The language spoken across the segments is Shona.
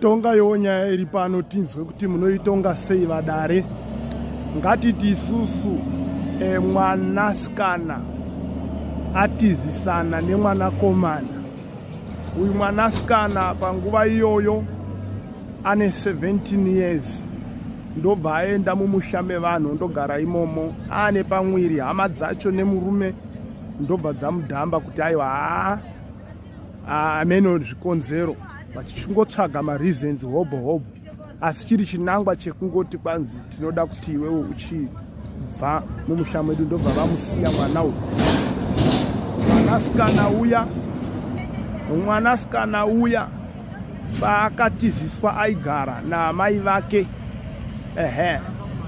tonga nyaya iri pano tinzwe kuti munoitonga sei vadare. Ngatiti isusu mwanasikana atizisana nemwanakomana. Uyu mwanasikana panguva iyoyo ane 17 years. Ndobva aenda mumusha mevanhu ndogara imomo ane pamwiri. Hama dzacho nemurume ndobva dzamudhamba kuti aiwa ameno zvikonzero vachichingotsvaga mareasons hobo. Asi chiri chinangwa chekungoti kwanzi tinoda kuti iwewe uchibva mumusha medu, ndobva vamusiya mwana uyu. Mwanasikana uya paakatiziswa aigara namai vake.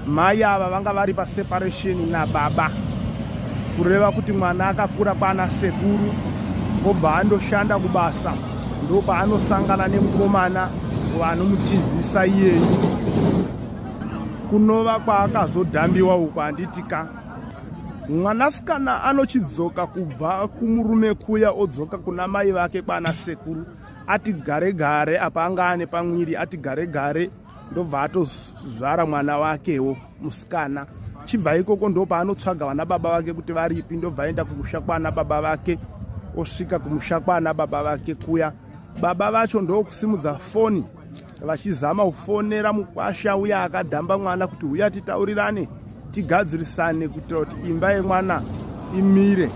Mai ava vanga vari paseparation nababa, kureva kuti mwana akakura pana sekuru, obva andoshanda kubasa, ndo paanosangana nemukomana vanomutizisa iyeyu. Kunova kwaakazodhambiwa uku handitika. Mwanasikana anochidzoka kubva kumurume kuya odzoka kuna mai vake kwana sekuru, ati gare gare apa anga ane pamwiri, ati gare gare ndobva atozvara mwana wakewo musikana. Chibva ikoko ndo paanotsvaga vana baba vake kuti varipi, ndobva aenda kumusha kwana baba vake. Osvika kumusha kwana baba vake kuya, baba vacho ndo kusimudza foni vachizama kufonera mukwasha uya akadhamba mwana kuti uya titaurirane tigadzirisane kuitira kuti imba yemwana imire,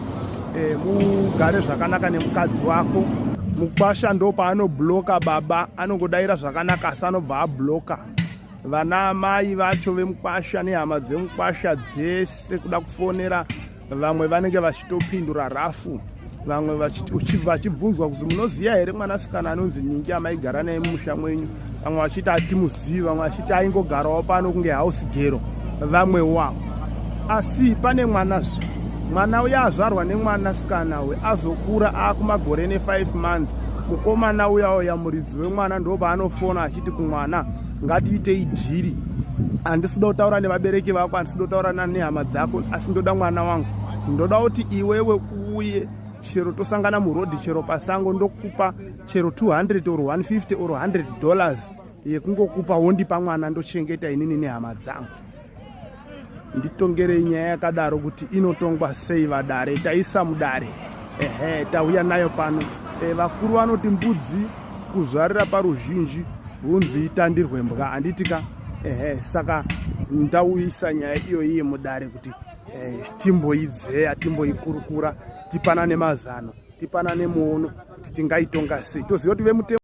mugare zvakanaka nemukadzi wako. Mukwasha ndo paanobloka baba, anongodaira zvakanaka asi anobva abloka vana mai vacho vemukwasha nehama dzemukwasha dzese kuda kufonera. Vamwe vanenge vachitopindura rafu, vamwe vachibvunzwa kuzi munoziya here mwanasikana anonzi Ningi amaigara naye mumusha mwenyu. Vamwe vachiti hatimuzivi, vamwe vachiti aingogarawo pano kunge house girl, vamwe wavo. Asi pane mwanazve, mwana uya azvarwa nemwanasikana we azokura akumakore ne5 months. Mukomana uya muridzi wemwana ndo paanofona achiti kumwana ngatiitei dhiri, handisida kutaura nevabereki vako, handisida kutaura nehama dzako, asi ndoda mwana wangu, ndoda kuti iwewe uye chero tosangana murodhi, chero pasango, ndokupa chero $200 or $150 or $100 yekungokupa wondipa mwana ndochengeta inini nehama dzangu. Nditongerei nyaya yakadaro kuti inotongwa sei vadare. Taisa mudare, tauya nayo pano. Vakuru vanoti mbudzi kuzvarira paruzhinji hunzi itandirwe mbwa, handitika. Saka ndauyisa nyaya iyoyi mudare kuti timboidzeya, timboikurukura, tipanane mazano, tipanane muono kuti tingaitonga sei. Toziva kuti